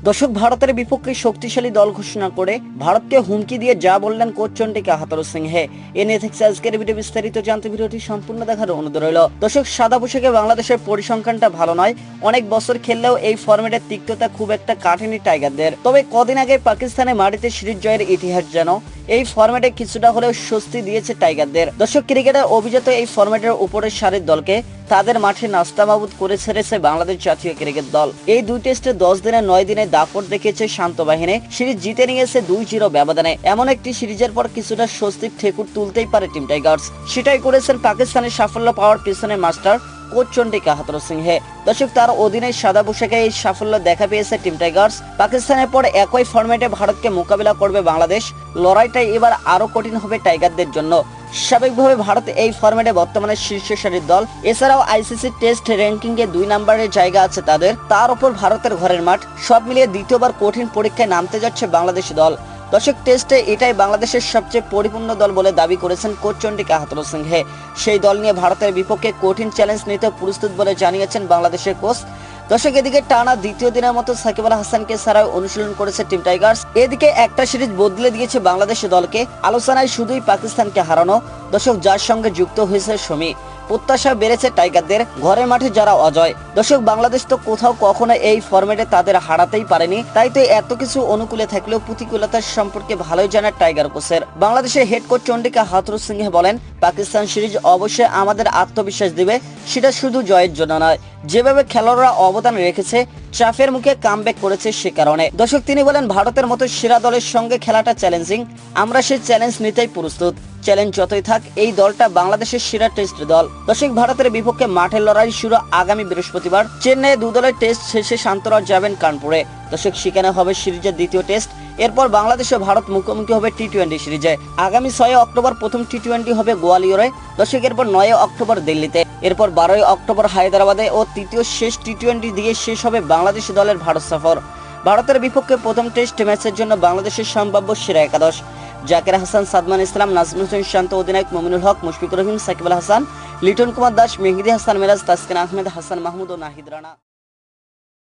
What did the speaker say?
দর্শক, ভারতের বিপক্ষে শক্তিশালী দল ঘোষণা করে ভারতকে হুমকি দিয়ে যা বললেন কোচ চন্ডিকা হাথুরুসিংহে। এ নিয়ে থাকছে আজকের ভিডিও, বিস্তারিত জানতে ভিডিওটি সম্পূর্ণ দেখার অনুরোধ রইল। দর্শক, সাদা পোশাকে বাংলাদেশের পরিসংখ্যানটা ভালো নয়। অনেক বছর খেললেও এই ফরম্যাটের তিক্ততা খুব একটা কাটেনি টাইগারদের। তবে কদিন আগে পাকিস্তানের মাটিতে সিরিজ জয়ের ইতিহাস যেন এই ফরম্যাটে কিছুটা হলেও স্বস্তি দিয়েছে টাইগারদের। দর্শক, ক্রিকেটের অভিজাত এই ফরম্যাটের উপরের সারির দলকে তাদের মাঠে নাস্তানাবুদ করে ছেড়েছে বাংলাদেশ জাতীয় ক্রিকেট দল। এই দুই টেস্টে 10 দিনে 9 দিনে দাপট দেখিয়েছে শান্ত বাহিনী। সিরিজ জিতে নিয়েছে 2-0 ব্যবধানে। এমন একটি সিরিজের পর কিছুটা স্বস্তির ঠেকুর তুলতেই পারে টিম টাইগার্স। সেটাই করেছেন পাকিস্তানের সাফল্য পাওয়ার পিছনে মাস্টার কোচ চন্ডিকা হাথুরুসিংহে। দর্শক, তার অধীনে সাদা পোশাকে এই সাফল্য দেখা পেয়েছে টিম টাইগার্স। পাকিস্তানের পর একই ফরম্যাটে ভারতকে মোকাবিলা করবে বাংলাদেশ। লড়াইটাই এবার আরো কঠিন হবে টাইগারদের জন্য। স্বাভাবিকভাবে ভারত এই ফরম্যাটে বর্তমানে শীর্ষ সারির দল। এছাড়াও আইসিসি টেস্ট র্যাঙ্কিং এ 2 নম্বরের জায়গা আছে তাদের। তার উপর ভারতের ঘরের মাঠ। সব মিলিয়ে দ্বিতীয়বার কঠিন পরীক্ষায় নামতে যাচ্ছে বাংলাদেশ দল। দর্শক, টেস্টে এটাই বাংলাদেশের সবচেয়ে পরিপূর্ণ দল বলে দাবি করেছেন কোচ চন্ডিকা হাথুরুসিংহে। সেই দল নিয়ে ভারতের বিপক্ষে কঠিন চ্যালেঞ্জ নিতে প্রস্তুত বলে জানিয়েছেন বাংলাদেশের কোচ। দর্শক, এদিকে টানা দ্বিতীয় দিনের মতো সাকিব আল হাসানকে ছাড়াই অনুশীলন করেছে টিম টাইগার্স। এদিকে একটা সিরিজ বদলে দিয়েছে বাংলাদেশ দলকে। আলোচনায় শুধুই পাকিস্তানকে হারানো। দর্শক, যার সঙ্গে যুক্ত হয়েছে শমি। প্রত্যাশা বেড়েছে টাইগারদের, ঘরের মাঠে যারা অজয়। দর্শক, বাংলাদেশ তো কোথাও কখনো এই ফরম্যাটে তাদের হারাতেই পারেনি। তাই তো এত কিছু অনুকূলে থাকলেও প্রতিকূলতার সম্পর্কে ভালোই জানার টাইগার কোচের। বাংলাদেশের হেড কোচ চন্ডিকা হাথুরুসিংহে বলেন, পাকিস্তান সিরিজ অবশ্যই আমাদের আত্মবিশ্বাস দিবে। সেটা শুধু জয়ের জন্য নয়, যেভাবে খেলোয়াড়রা অবদান রেখেছে, চাপের মুখে কামব্যাক করেছে সে কারণে। দর্শক, তিনি বলেন, ভারতের মতো সেরা দলের সঙ্গে খেলাটা চ্যালেঞ্জিং। আমরা সেই চ্যালেঞ্জ নিতেই প্রস্তুত। চ্যালেঞ্জ যতই থাক, এই দলটা বাংলাদেশের সেরা টেস্ট দল। দর্শক, ভারতের বিপক্ষে মাঠের লড়াই শুরু আগামী বৃহস্পতিবার। চেন্নাইয়ে 2 দলের টেস্ট শেষে শান্তরা যাবেন কানপুরে। দর্শক, সেখানে হবে সিরিজের দ্বিতীয় টেস্ট। এরপর বাংলাদেশ ও ভারত মুখোমুখি হবে টি-20 সিরিজে। আগামী 6 অক্টোবর প্রথম টি-20 হবে গোয়ালিয়রে। দর্শক, এরপর 9 অক্টোবর দিল্লিতে। এরপর 12 অক্টোবর হায়দ্রাবাদে ও তৃতীয় শেষ টি-20 দিয়ে শেষ হবে বাংলাদেশ দলের ভারত সফর। ভারতের বিপক্ষে প্রথম টেস্ট ম্যাচের জন্য বাংলাদেশের সম্ভাব্য সেরা একাদশ: জাকির হাসান, সাদমান ইসলাম, নাজমুল হোসেন শান্ত, অধিনায়ক মমিনুল হক, মুশফিকুর রহিম, সাকিব আল হাসান, লিটন কুমার দাস, মেহেদী হাসান মিরাজ, তাসকিন আহমেদ, হাসান মাহমুদ ও নাহিদ রানা।